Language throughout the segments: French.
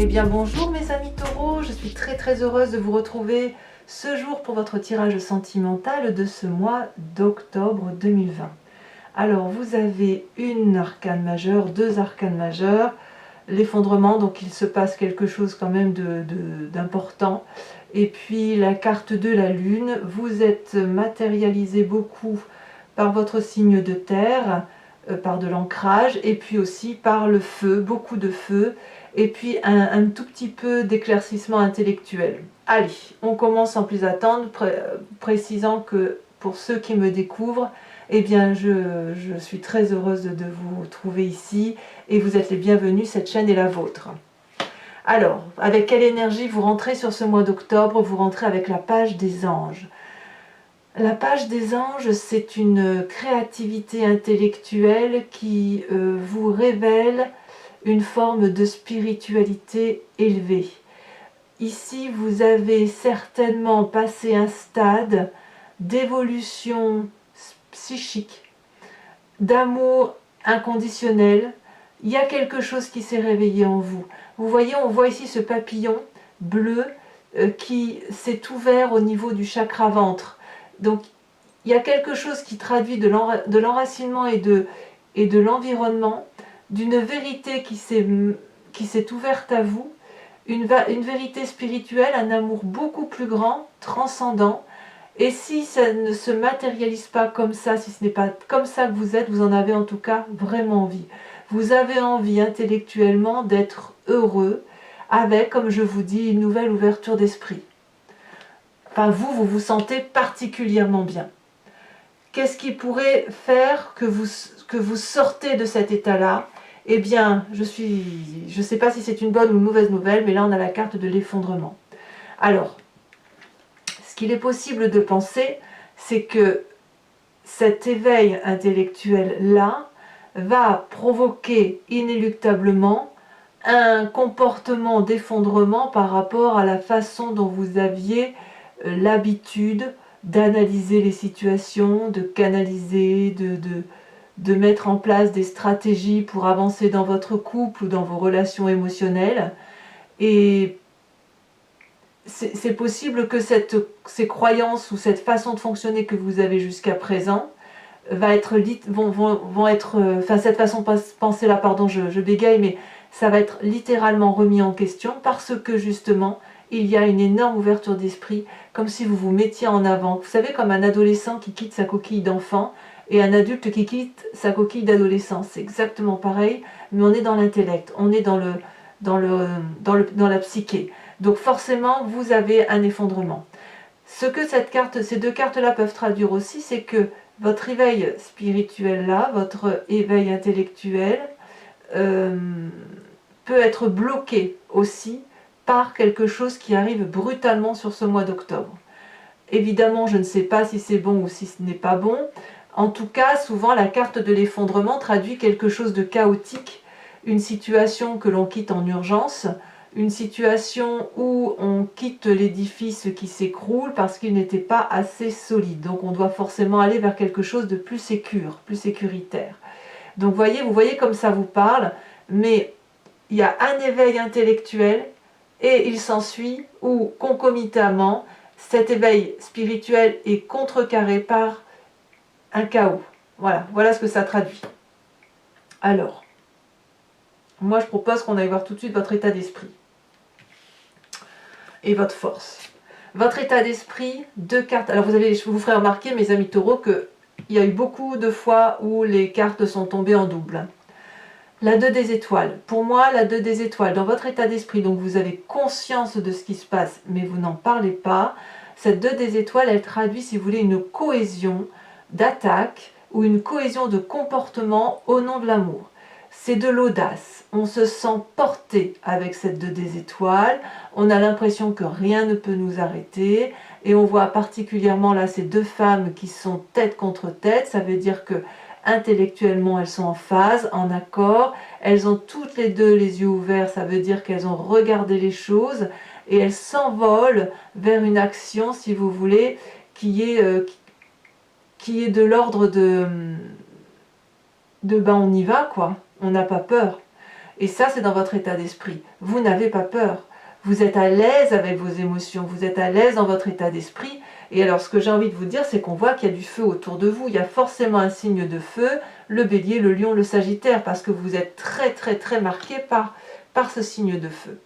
Eh bien bonjour mes amis taureaux, je suis très heureuse de vous retrouver ce jour pour votre tirage sentimental de ce mois d'octobre 2020. Alors vous avez une arcane majeure, deux arcanes majeures, l'effondrement, donc il se passe quelque chose quand même d'important. Et puis la carte de la lune, vous êtes matérialisé beaucoup par votre signe de terre, par de l'ancrage, et puis aussi par le feu, beaucoup de feu, et puis un tout petit peu d'éclaircissement intellectuel. Allez, on commence sans plus attendre, précisant que pour ceux qui me découvrent, eh bien je suis très heureuse de vous trouver ici, et vous êtes les bienvenus, cette chaîne est la vôtre. Alors, avec quelle énergie vous rentrez sur ce mois d'octobre? Vous rentrez avec la page des anges. La page des anges, c'est une créativité intellectuelle qui vous révèle une forme de spiritualité élevée. Ici, vous avez certainement passé un stade d'évolution psychique, d'amour inconditionnel. Il y a quelque chose qui s'est réveillé en vous. Vous voyez, on voit ici ce papillon bleu qui s'est ouvert au niveau du chakra ventre. Donc, il y a quelque chose qui traduit de l'enracinement et de l'environnement, d'une vérité qui s'est ouverte à vous, une vérité spirituelle, un amour beaucoup plus grand, transcendant. Et si ça ne se matérialise pas comme ça, si ce n'est pas comme ça que vous êtes, vous en avez en tout cas vraiment envie. Vous avez envie intellectuellement d'être heureux avec, comme je vous dis, une nouvelle ouverture d'esprit. Enfin, vous vous sentez particulièrement bien. Qu'est-ce qui pourrait faire que vous sortez de cet état-là? Eh bien, je ne sais pas si c'est une bonne ou une mauvaise nouvelle, mais là on a la carte de l'effondrement. Alors, ce qu'il est possible de penser, c'est que cet éveil intellectuel-là va provoquer inéluctablement un comportement d'effondrement par rapport à la façon dont vous aviez l'habitude d'analyser les situations, de canaliser, de mettre en place des stratégies pour avancer dans votre couple ou dans vos relations émotionnelles. Et c'est possible que ces croyances ou cette façon de fonctionner que vous avez jusqu'à présent vont être, cette façon de penser là, pardon, je bégaye, mais ça va être littéralement remis en question parce que justement, il y a une énorme ouverture d'esprit, comme si vous vous mettiez en avant. Vous savez, comme un adolescent qui quitte sa coquille d'enfant et un adulte qui quitte sa coquille d'adolescent. C'est exactement pareil, mais on est dans l'intellect, on est dans la psyché. Donc forcément, vous avez un effondrement. Ce que ces deux cartes-là peuvent traduire aussi, c'est que votre éveil spirituel-là, votre éveil intellectuel, peut être bloqué aussi par quelque chose qui arrive brutalement sur ce mois d'octobre. Évidemment, je ne sais pas si c'est bon ou si ce n'est pas bon. En tout cas, souvent, la carte de l'effondrement traduit quelque chose de chaotique, une situation que l'on quitte en urgence, une situation où on quitte l'édifice qui s'écroule parce qu'il n'était pas assez solide. Donc on doit forcément aller vers quelque chose de plus sécuritaire. Donc vous voyez comme ça vous parle, mais il y a un éveil intellectuel et il s'ensuit où concomitamment cet éveil spirituel est contrecarré par un chaos. Voilà ce que ça traduit. Alors, moi je propose qu'on aille voir tout de suite votre état d'esprit et votre force. Votre état d'esprit, deux cartes. Alors je vous ferai remarquer, mes amis taureaux, qu'il y a eu beaucoup de fois où les cartes sont tombées en double. La 2 des étoiles. Pour moi, la 2 des étoiles, dans votre état d'esprit, donc vous avez conscience de ce qui se passe, mais vous n'en parlez pas. Cette 2 des étoiles, elle traduit, si vous voulez, une cohésion d'attaque ou une cohésion de comportement au nom de l'amour. C'est de l'audace. On se sent porté avec cette 2 des étoiles. On a l'impression que rien ne peut nous arrêter. Et on voit particulièrement là ces deux femmes qui sont tête contre tête. Ça veut dire que intellectuellement, elles sont en phase, en accord. Elles ont toutes les deux les yeux ouverts. Ça veut dire qu'elles ont regardé les choses. Et elles s'envolent vers une action, si vous voulez, qui est de l'ordre de on y va, quoi. On n'a pas peur. Et ça, c'est dans votre état d'esprit. Vous n'avez pas peur. Vous êtes à l'aise avec vos émotions, vous êtes à l'aise dans votre état d'esprit. Et alors, ce que j'ai envie de vous dire, c'est qu'on voit qu'il y a du feu autour de vous. Il y a forcément un signe de feu, le bélier, le lion, le sagittaire, parce que vous êtes très, très, très marqué par ce signe de feu.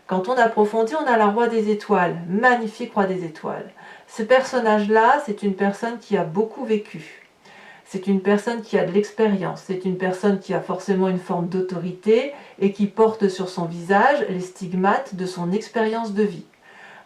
Quand on approfondit, on a la roi des étoiles, magnifique roi des étoiles. Ce personnage-là, c'est une personne qui a beaucoup vécu. C'est une personne qui a de l'expérience, c'est une personne qui a forcément une forme d'autorité et qui porte sur son visage les stigmates de son expérience de vie.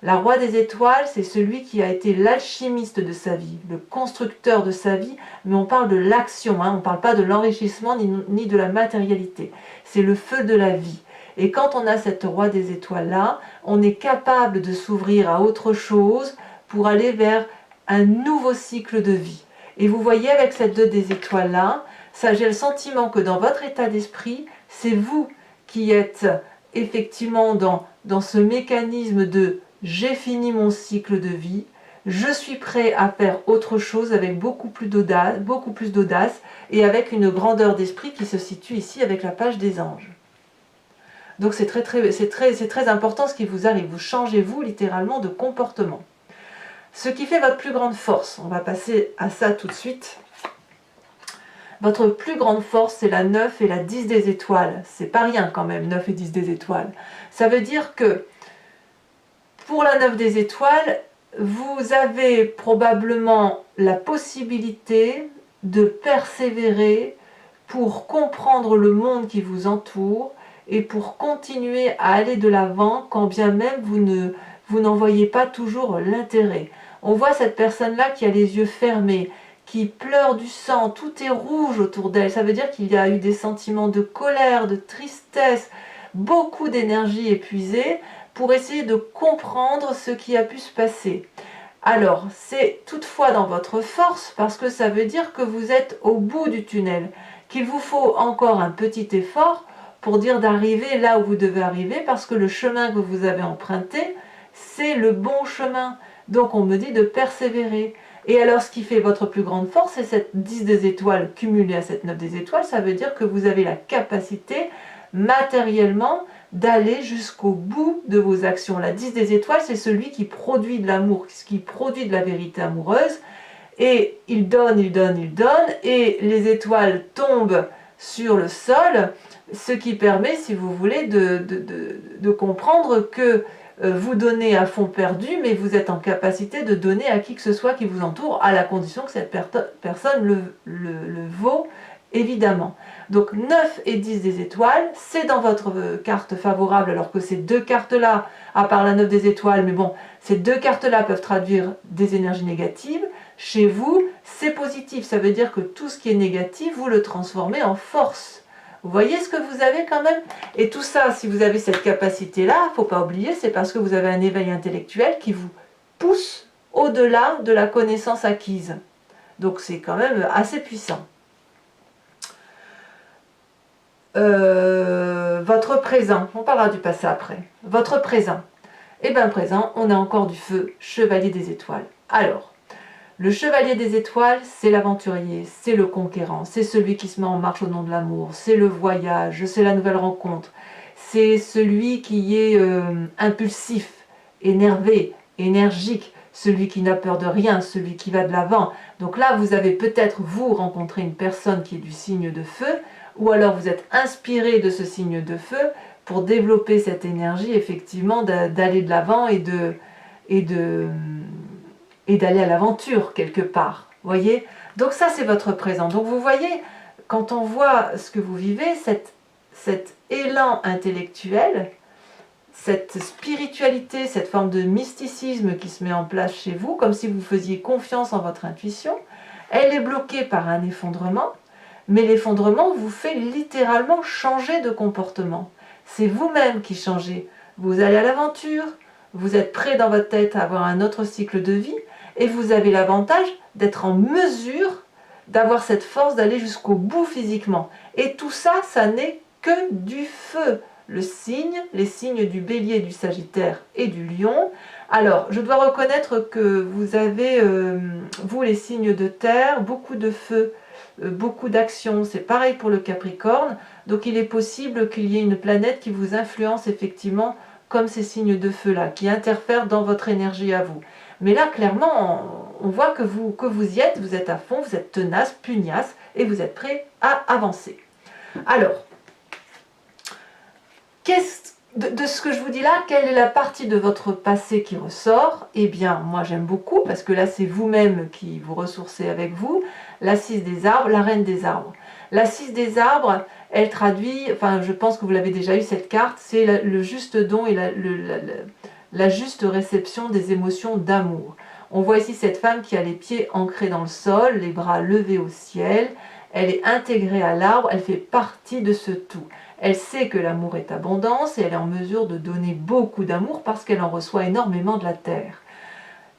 La roi des étoiles, c'est celui qui a été l'alchimiste de sa vie, le constructeur de sa vie, mais on parle de l'action, on ne parle pas de l'enrichissement ni de la matérialité. C'est le feu de la vie. Et quand on a cette roi des étoiles-là, on est capable de s'ouvrir à autre chose pour aller vers un nouveau cycle de vie. Et vous voyez avec cette 2 des étoiles-là, ça j'ai le sentiment que dans votre état d'esprit, c'est vous qui êtes effectivement dans ce mécanisme de « j'ai fini mon cycle de vie », je suis prêt à faire autre chose avec beaucoup plus d'audace et avec une grandeur d'esprit qui se situe ici avec la page des anges. Donc c'est très important ce qui vous arrive, vous changez vous littéralement de comportement. Ce qui fait votre plus grande force, on va passer à ça tout de suite. Votre plus grande force, c'est la 9 et la 10 des étoiles. C'est pas rien quand même, 9 et 10 des étoiles. Ça veut dire que pour la 9 des étoiles, vous avez probablement la possibilité de persévérer pour comprendre le monde qui vous entoure et pour continuer à aller de l'avant quand bien même vous n'en voyez pas toujours l'intérêt. On voit cette personne-là qui a les yeux fermés, qui pleure du sang, tout est rouge autour d'elle. Ça veut dire qu'il y a eu des sentiments de colère, de tristesse, beaucoup d'énergie épuisée pour essayer de comprendre ce qui a pu se passer. Alors, c'est toutefois dans votre force parce que ça veut dire que vous êtes au bout du tunnel, qu'il vous faut encore un petit effort pour dire d'arriver là où vous devez arriver parce que le chemin que vous avez emprunté, c'est le bon chemin. Donc on me dit de persévérer. Et alors ce qui fait votre plus grande force, c'est cette 10 des étoiles cumulée à cette 9 des étoiles, ça veut dire que vous avez la capacité matériellement d'aller jusqu'au bout de vos actions. La 10 des étoiles, c'est celui qui produit de l'amour, qui produit de la vérité amoureuse, et il donne, et les étoiles tombent sur le sol, ce qui permet, si vous voulez, de comprendre que vous donnez à fond perdu, mais vous êtes en capacité de donner à qui que ce soit qui vous entoure, à la condition que cette personne le vaut, évidemment. Donc 9 et 10 des étoiles, c'est dans votre carte favorable, alors que ces deux cartes-là, à part la 9 des étoiles, mais bon, ces deux cartes-là peuvent traduire des énergies négatives. Chez vous, c'est positif, ça veut dire que tout ce qui est négatif, vous le transformez en force. Vous voyez ce que vous avez quand même? Et tout ça, si vous avez cette capacité-là, il ne faut pas oublier, c'est parce que vous avez un éveil intellectuel qui vous pousse au-delà de la connaissance acquise. Donc c'est quand même assez puissant. Votre présent, on parlera du passé après. Votre présent. Eh bien présent, on a encore du feu, chevalier des étoiles. Alors, le chevalier des étoiles, c'est l'aventurier, c'est le conquérant, c'est celui qui se met en marche au nom de l'amour, c'est le voyage, c'est la nouvelle rencontre, c'est celui qui est impulsif, énervé, énergique, celui qui n'a peur de rien, celui qui va de l'avant. Donc là, vous avez peut-être, vous, rencontré une personne qui est du signe de feu, ou alors vous êtes inspiré de ce signe de feu pour développer cette énergie, effectivement, d'aller de l'avant et d'aller à l'aventure quelque part, voyez. Donc ça c'est votre présent. Donc vous voyez, quand on voit ce que vous vivez, cet élan intellectuel, cette spiritualité, cette forme de mysticisme qui se met en place chez vous, comme si vous faisiez confiance en votre intuition, elle est bloquée par un effondrement, mais l'effondrement vous fait littéralement changer de comportement. C'est vous-même qui changez. Vous allez à l'aventure, vous êtes prêt dans votre tête à avoir un autre cycle de vie, et vous avez l'avantage d'être en mesure d'avoir cette force d'aller jusqu'au bout physiquement. Et tout ça, ça n'est que du feu. Les signes du bélier, du sagittaire et du lion. Alors, je dois reconnaître que vous avez, vous les signes de terre, beaucoup de feu beaucoup d'actions. C'est pareil pour le Capricorne. Donc il est possible qu'il y ait une planète qui vous influence effectivement comme ces signes de feu-là, qui interfèrent dans votre énergie à vous. Mais là, clairement, on voit que vous y êtes, vous êtes à fond, vous êtes tenace, pugnace, et vous êtes prêt à avancer. Alors, de ce que je vous dis là, quelle est la partie de votre passé qui ressort? Eh bien, moi j'aime beaucoup, parce que là c'est vous-même qui vous ressourcez avec vous, la 6 des arbres, la reine des arbres. La 6 des arbres, elle traduit, enfin je pense que vous l'avez déjà eu cette carte, c'est le juste don et la juste réception des émotions d'amour. On voit ici cette femme qui a les pieds ancrés dans le sol, les bras levés au ciel, elle est intégrée à l'arbre, elle fait partie de ce tout. Elle sait que l'amour est abondance et elle est en mesure de donner beaucoup d'amour parce qu'elle en reçoit énormément de la terre.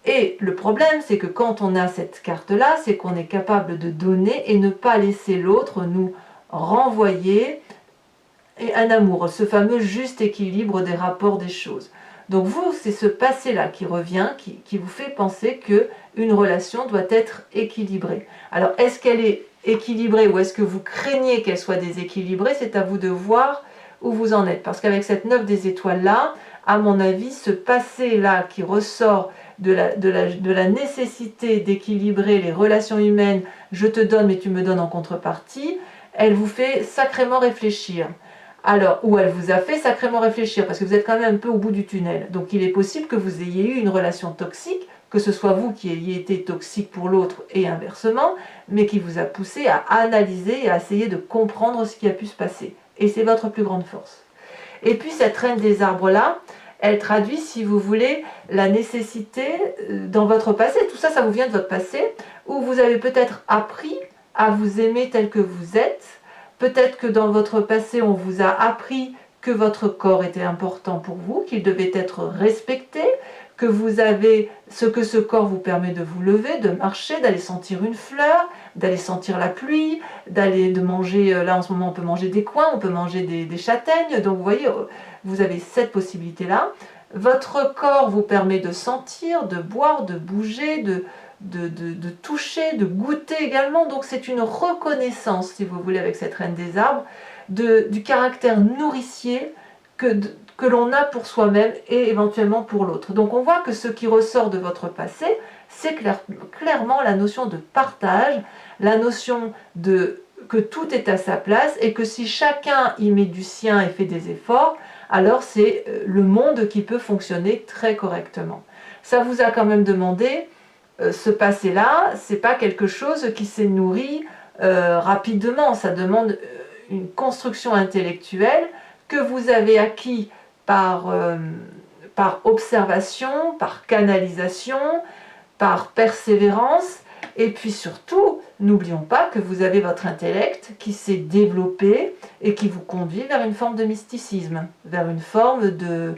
Et le problème, c'est que quand on a cette carte-là, c'est qu'on est capable de donner et ne pas laisser l'autre nous renvoyer un amour, ce fameux juste équilibre des rapports des choses. Donc vous, c'est ce passé-là qui revient, qui vous fait penser qu'une relation doit être équilibrée. Alors, est-ce qu'elle est équilibrée ou est-ce que vous craignez qu'elle soit déséquilibrée? C'est à vous de voir où vous en êtes. Parce qu'avec cette 9 des étoiles-là, à mon avis, ce passé-là qui ressort de la nécessité d'équilibrer les relations humaines, je te donne mais tu me donnes en contrepartie, elle vous fait sacrément réfléchir. Alors, ou elle vous a fait sacrément réfléchir, parce que vous êtes quand même un peu au bout du tunnel. Donc il est possible que vous ayez eu une relation toxique, que ce soit vous qui ayez été toxique pour l'autre et inversement, mais qui vous a poussé à analyser et à essayer de comprendre ce qui a pu se passer. Et c'est votre plus grande force. Et puis cette reine des arbres-là, elle traduit, si vous voulez, la nécessité dans votre passé, tout ça, ça vous vient de votre passé, où vous avez peut-être appris à vous aimer tel que vous êtes. Peut-être que dans votre passé, on vous a appris que votre corps était important pour vous, qu'il devait être respecté, que vous avez ce que ce corps vous permet de vous lever, de marcher, d'aller sentir une fleur, d'aller sentir la pluie, de manger, là en ce moment on peut manger des coings, on peut manger des châtaignes, donc vous voyez, vous avez cette possibilité-là. Votre corps vous permet de sentir, de boire, de bouger, de toucher, de goûter également. Donc c'est une reconnaissance, si vous voulez, avec cette reine des arbres, du caractère nourricier que l'on a pour soi-même et éventuellement pour l'autre. Donc on voit que ce qui ressort de votre passé, c'est clairement la notion de partage, la notion que tout est à sa place et que si chacun y met du sien et fait des efforts, alors c'est le monde qui peut fonctionner très correctement. Ça vous a quand même demandé ce passé-là, c'est pas quelque chose qui s'est nourri rapidement, ça demande une construction intellectuelle que vous avez acquis par observation, par canalisation, par persévérance, et puis surtout, n'oublions pas que vous avez votre intellect qui s'est développé et qui vous conduit vers une forme de mysticisme, vers une forme de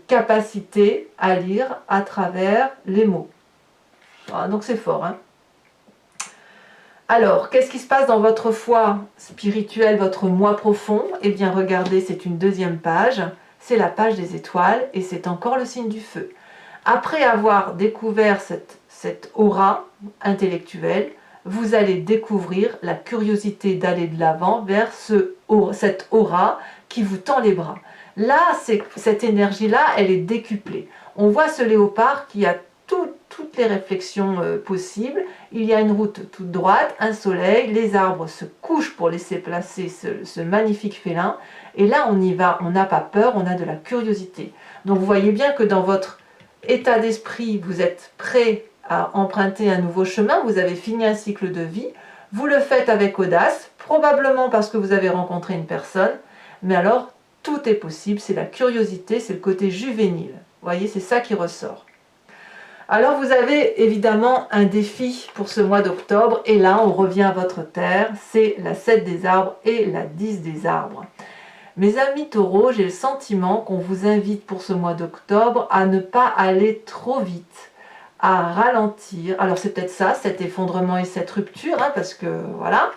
capacité à lire à travers les mots. Voilà, donc c'est fort, hein. Alors, qu'est-ce qui se passe dans votre foi spirituelle, votre moi profond? Eh bien, regardez, c'est une deuxième page, c'est la page des étoiles et c'est encore le signe du feu. Après avoir découvert cette aura intellectuelle, vous allez découvrir la curiosité d'aller de l'avant vers cette aura qui vous tend les bras. Là, cette énergie-là, elle est décuplée. On voit ce léopard qui a toutes les réflexions possibles. Il y a une route toute droite, un soleil, les arbres se couchent pour laisser placer ce magnifique félin. Et là, on y va, on n'a pas peur, on a de la curiosité. Donc vous voyez bien que dans votre état d'esprit, vous êtes prêt à emprunter un nouveau chemin, vous avez fini un cycle de vie, vous le faites avec audace, probablement parce que vous avez rencontré une personne, mais alors tout est possible, c'est la curiosité, c'est le côté juvénile. Vous voyez, c'est ça qui ressort. Alors vous avez évidemment un défi pour ce mois d'octobre, et là on revient à votre terre, c'est la 7 des arbres et la 10 des arbres. Mes amis taureaux, j'ai le sentiment qu'on vous invite pour ce mois d'octobre à ne pas aller trop vite, à ralentir. Alors c'est peut-être ça, cet effondrement et cette rupture, hein, parce que voilà.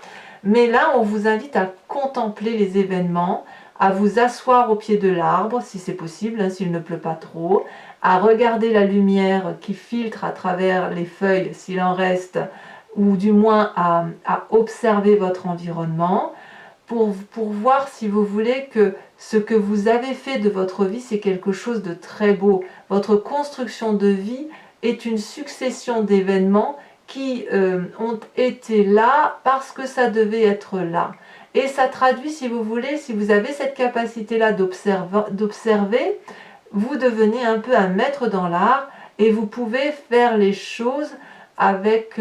Mais là, on vous invite à contempler les événements, à vous asseoir au pied de l'arbre, si c'est possible, hein, s'il ne pleut pas trop, à regarder la lumière qui filtre à travers les feuilles, s'il en reste, ou du moins à observer votre environnement pour voir si vous voulez que ce que vous avez fait de votre vie, c'est quelque chose de très beau. Votre construction de vie est une succession d'événements qui ont été là parce que ça devait être là. Et ça traduit, si vous voulez, si vous avez cette capacité-là d'observer, vous devenez un peu un maître dans l'art et vous pouvez faire les choses avec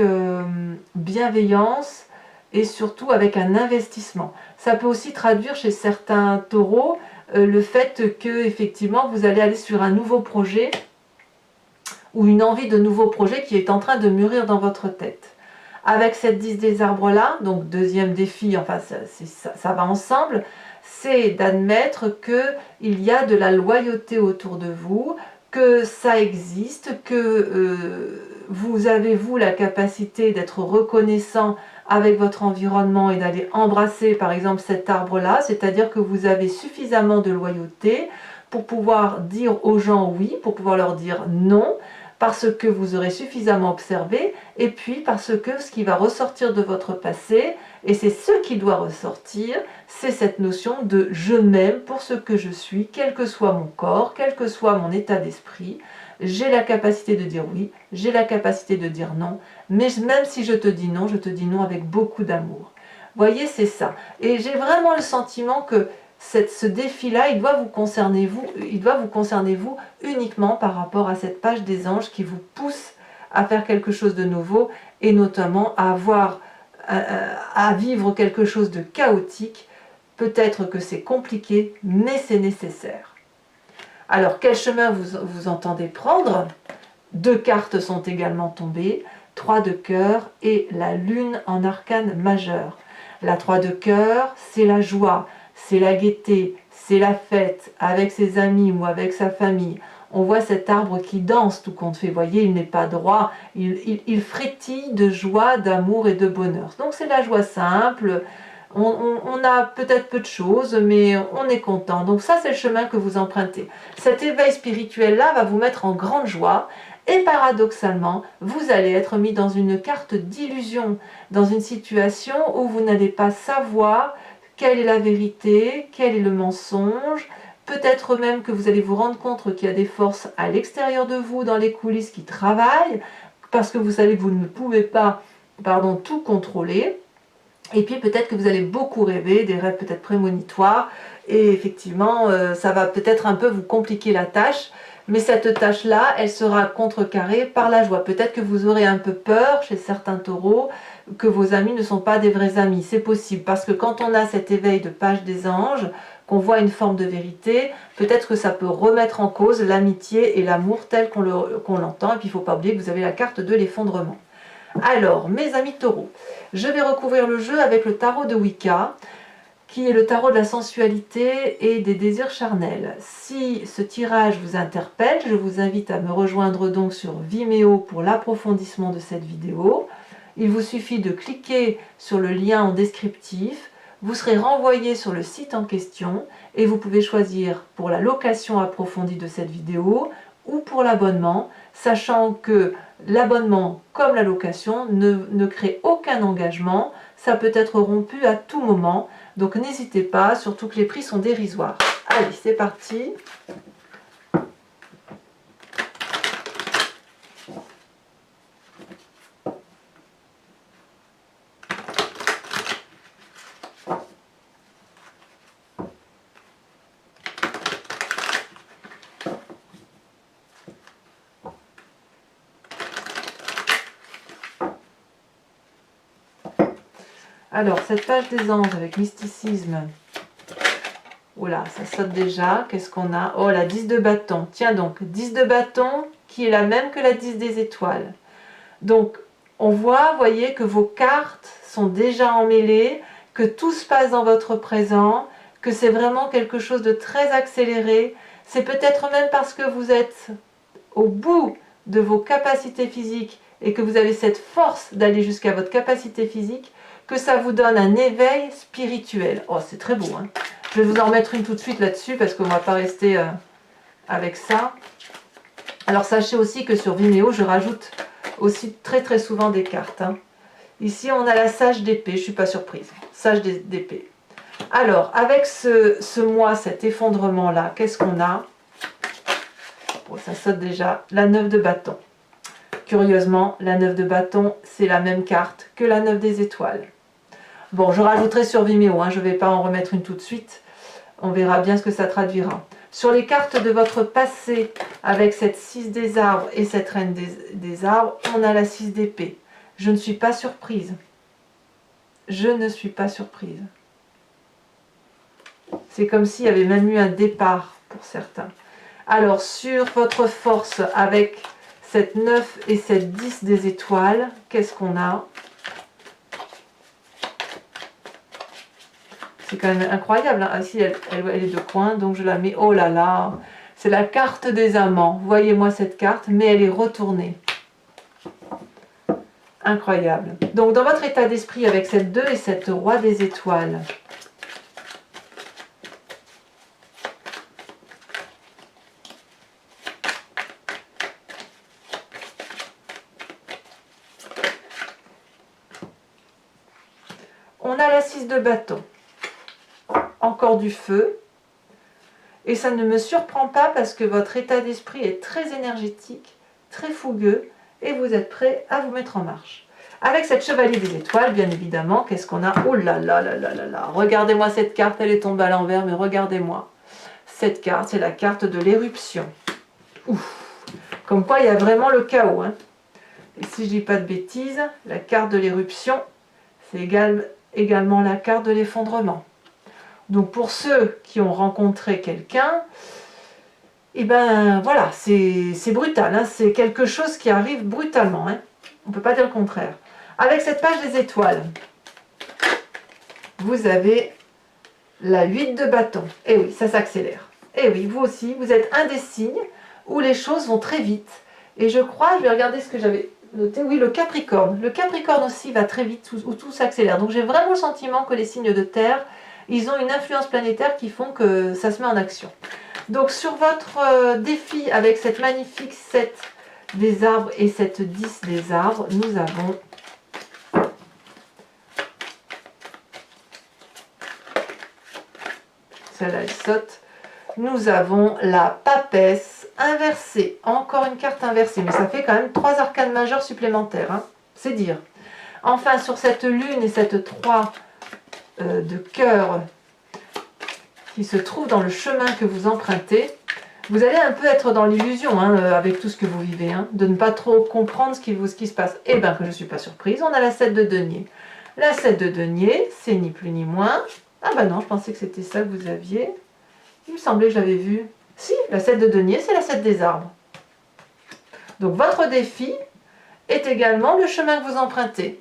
bienveillance et surtout avec un investissement. Ça peut aussi traduire chez certains taureaux le fait que effectivement vous allez aller sur un nouveau projet ou une envie de nouveau projet qui est en train de mûrir dans votre tête. Avec cette 10 des arbres là, donc deuxième défi, enfin ça va ensemble, c'est d'admettre qu'il y a de la loyauté autour de vous, que ça existe, que vous avez vous la capacité d'être reconnaissant avec votre environnement et d'aller embrasser par exemple cet arbre là, c'est-à-dire que vous avez suffisamment de loyauté pour pouvoir dire aux gens oui, pour pouvoir leur dire non, parce que vous aurez suffisamment observé, et puis parce que ce qui va ressortir de votre passé, et c'est ce qui doit ressortir, c'est cette notion de je m'aime pour ce que je suis, quel que soit mon corps, quel que soit mon état d'esprit, j'ai la capacité de dire oui, j'ai la capacité de dire non, mais même si je te dis non avec beaucoup d'amour. Voyez, c'est ça. Et j'ai vraiment le sentiment que ce défi-là, il doit vous concerner vous uniquement par rapport à cette page des anges qui vous pousse à faire quelque chose de nouveau et notamment à vivre quelque chose de chaotique. Peut-être que c'est compliqué, mais c'est nécessaire. Alors, quel chemin vous entendez prendre? 2 cartes sont également tombées, 3 de cœur et la lune en arcane majeur. La 3 de cœur, c'est la joie, c'est la gaieté, c'est la fête avec ses amis ou avec sa famille. On voit cet arbre qui danse tout compte fait, voyez, il n'est pas droit, il frétille de joie, d'amour et de bonheur. Donc c'est la joie simple, on a peut-être peu de choses, mais on est content. Donc ça, c'est le chemin que vous empruntez. Cet éveil spirituel-là va vous mettre en grande joie. Et paradoxalement, vous allez être mis dans une carte d'illusion, dans une situation où vous n'allez pas savoir quelle est la vérité, quel est le mensonge. Peut-être même que vous allez vous rendre compte qu'il y a des forces à l'extérieur de vous, dans les coulisses, qui travaillent, parce que vous savez que vous ne pouvez pas, tout contrôler. Et puis peut-être que vous allez beaucoup rêver, des rêves peut-être prémonitoires, et effectivement, ça va peut-être un peu vous compliquer la tâche, mais cette tâche-là, elle sera contrecarrée par la joie. Peut-être que vous aurez un peu peur chez certains taureaux, que vos amis ne sont pas des vrais amis. C'est possible, parce que quand on a cet éveil de page des anges, qu'on voit une forme de vérité, peut-être que ça peut remettre en cause l'amitié et l'amour tel qu'on l'entend. Et puis il ne faut pas oublier que vous avez la carte de l'effondrement. Alors, mes amis taureaux, je vais recouvrir le jeu avec le tarot de Wicca, qui est le tarot de la sensualité et des désirs charnels. Si ce tirage vous interpelle, je vous invite à me rejoindre donc sur Vimeo pour l'approfondissement de cette vidéo. Il vous suffit de cliquer sur le lien en descriptif, vous serez renvoyé sur le site en question et vous pouvez choisir pour la location approfondie de cette vidéo ou pour l'abonnement, sachant que l'abonnement comme la location ne crée aucun engagement, ça peut être rompu à tout moment, donc n'hésitez pas, surtout que les prix sont dérisoires. Allez, c'est parti. Alors, cette page des anges avec mysticisme. Oula, ça saute déjà. Qu'est-ce qu'on a? Oh, la 10 de bâton. Tiens donc, 10 de bâton qui est la même que la 10 des étoiles. Donc, on voit, voyez, que vos cartes sont déjà emmêlées, que tout se passe dans votre présent, que c'est vraiment quelque chose de très accéléré. C'est peut-être même parce que vous êtes au bout de vos capacités physiques et que vous avez cette force d'aller jusqu'à votre capacité physique, que ça vous donne un éveil spirituel. Oh, c'est très beau, hein. Je vais vous en remettre une tout de suite là-dessus parce qu'on ne va pas rester avec ça. Alors, sachez aussi que sur Vimeo, je rajoute aussi très très souvent des cartes, hein. Ici, on a la sage d'épée, je ne suis pas surprise. Sage d'épée. Alors, avec ce mois, cet effondrement-là, qu'est-ce qu'on a? Bon, ça saute déjà. La 9 de bâton. Curieusement, la 9 de bâton, c'est la même carte que la 9 des étoiles. Bon, je rajouterai sur Vimeo, hein, je ne vais pas en remettre une tout de suite. On verra bien ce que ça traduira. Sur les cartes de votre passé, avec cette 6 des arbres et cette reine des arbres, on a la 6 d'épée. Je ne suis pas surprise. Je ne suis pas surprise. C'est comme s'il y avait même eu un départ pour certains. Alors, sur votre force, avec cette 9 et cette 10 des étoiles, qu'est-ce qu'on a? C'est quand même incroyable. Hein. Ici, elle est de coin, donc je la mets. Oh là là, c'est la carte des amants. Voyez-moi cette carte, mais elle est retournée. Incroyable. Donc, dans votre état d'esprit, avec cette 2 et cette roi des étoiles, on a la 6 de bâton. Encore du feu. Et ça ne me surprend pas parce que votre état d'esprit est très énergétique, très fougueux, et vous êtes prêt à vous mettre en marche. Avec cette chevalier des étoiles, bien évidemment, qu'est-ce qu'on a? Oh là là là là là là! Regardez-moi cette carte, elle est tombée à l'envers, mais regardez-moi. Cette carte, c'est la carte de l'éruption. Ouf! Comme quoi, il y a vraiment le chaos. Hein. Et si je dis pas de bêtises, la carte de l'éruption, c'est également la carte de l'effondrement. Donc pour ceux qui ont rencontré quelqu'un, et ben voilà, c'est brutal, hein, c'est quelque chose qui arrive brutalement, hein. On ne peut pas dire le contraire. Avec cette page des étoiles, vous avez la 8 de bâton. Et oui, ça s'accélère. Et oui, vous aussi, vous êtes un des signes où les choses vont très vite. Et je crois, je vais regarder ce que j'avais noté, oui, le Capricorne. Le Capricorne aussi va très vite, où tout s'accélère. Donc j'ai vraiment le sentiment que les signes de terre, ils ont une influence planétaire qui font que ça se met en action. Donc sur votre défi avec cette magnifique 7 des arbres et cette 10 des arbres, nous avons celle-là elle saute. Nous avons la papesse inversée. Encore une carte inversée, mais ça fait quand même 3 arcanes majeures supplémentaires. Hein. C'est dire. Enfin, sur cette lune et cette 3 de cœur qui se trouve dans le chemin que vous empruntez, vous allez un peu être dans l'illusion hein, avec tout ce que vous vivez, hein, de ne pas trop comprendre ce qui se passe. Eh bien que je ne suis pas surprise, on a la 7 de denier. La 7 de denier, c'est ni plus ni moins. Ah bah non, je pensais que c'était ça que vous aviez. Il me semblait que j'avais vu. Si, la 7 de denier, c'est la 7 des arbres. Donc votre défi est également le chemin que vous empruntez.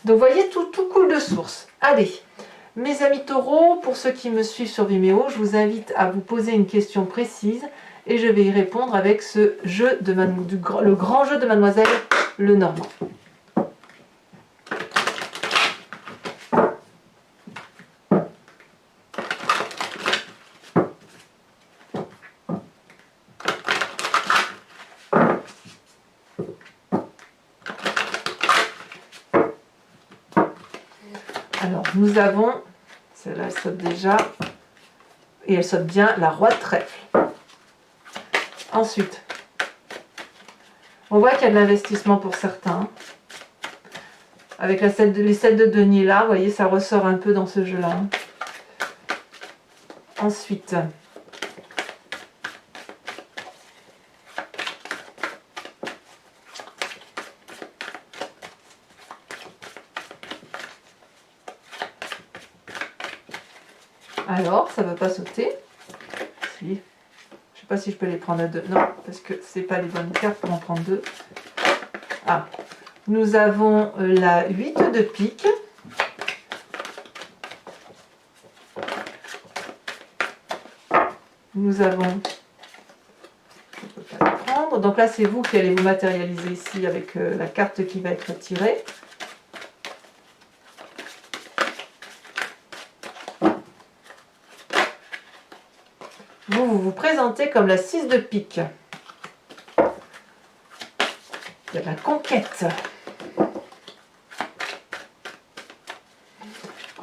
Donc vous voyez, tout coule de source. Allez, mes amis taureaux, pour ceux qui me suivent sur Vimeo, je vous invite à vous poser une question précise et je vais y répondre avec ce jeu de le grand jeu de Mademoiselle Lenormand. Alors, nous avons, celle-là elle saute déjà, et elle saute bien, la roi de trèfle. Ensuite, on voit qu'il y a de l'investissement pour certains. Avec les 7 de denier là, vous voyez, ça ressort un peu dans ce jeu-là. Ensuite, alors, ça ne veut pas sauter. Si. Je ne sais pas si je peux les prendre à deux. Non, parce que ce n'est pas les bonnes cartes pour en prendre deux. Ah, nous avons la 8 de pique. Nous avons... Je ne peux pas la prendre. Donc là, c'est vous qui allez vous matérialiser ici avec la carte qui va être tirée. Vous vous présentez comme la 6 de pique. Il y a la conquête.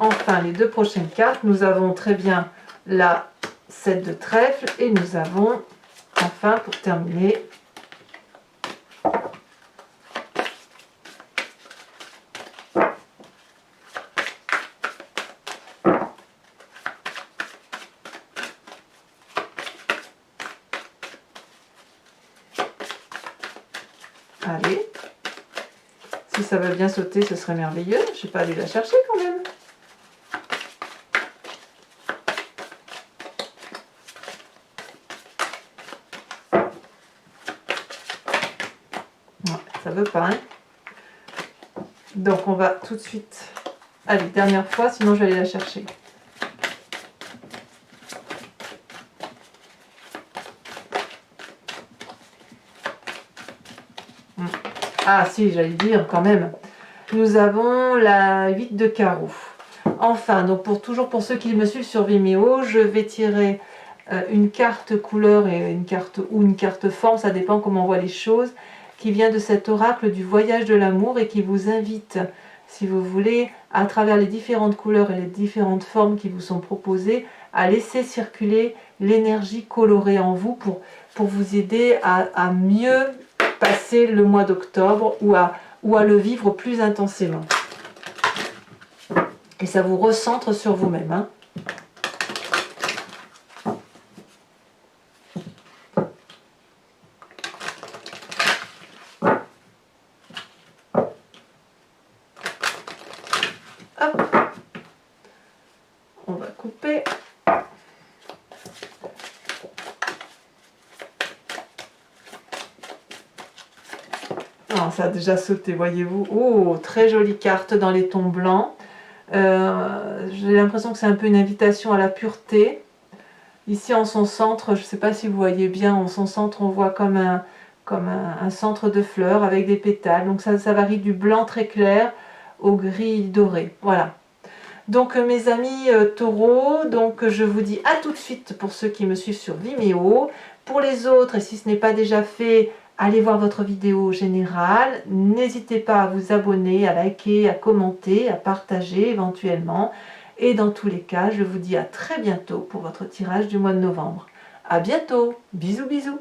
Enfin, les deux prochaines cartes, nous avons très bien la 7 de trèfle et nous avons, enfin, pour terminer, allez, si ça veut bien sauter, ce serait merveilleux. Je n'ai pas allé la chercher quand même. Ouais, ça veut pas, hein. Donc on va tout de suite... Allez, dernière fois, sinon je vais aller la chercher. Ah si, j'allais dire quand même. Nous avons la 8 de carreau. Enfin, donc toujours pour ceux qui me suivent sur Vimeo, je vais tirer une carte couleur et une carte forme, ça dépend comment on voit les choses, qui vient de cet oracle du voyage de l'amour et qui vous invite, si vous voulez, à travers les différentes couleurs et les différentes formes qui vous sont proposées, à laisser circuler l'énergie colorée en vous pour vous aider à mieux passer le mois d'octobre ou à le vivre plus intensément. Et ça vous recentre sur vous-même, hein. Hop. On va couper. Ah, ça a déjà sauté, voyez-vous. Oh, très jolie carte dans les tons blancs. J'ai l'impression que c'est un peu une invitation à la pureté. Ici en son centre, je ne sais pas si vous voyez bien, en son centre on voit comme un centre de fleurs avec des pétales. Donc ça varie du blanc très clair au gris doré. Voilà. Donc mes amis taureaux, donc je vous dis à tout de suite pour ceux qui me suivent sur Vimeo. Pour les autres, et si ce n'est pas déjà fait, allez voir votre vidéo générale. N'hésitez pas à vous abonner, à liker, à commenter, à partager éventuellement. Et dans tous les cas, je vous dis à très bientôt pour votre tirage du mois de novembre. À bientôt, bisous bisous.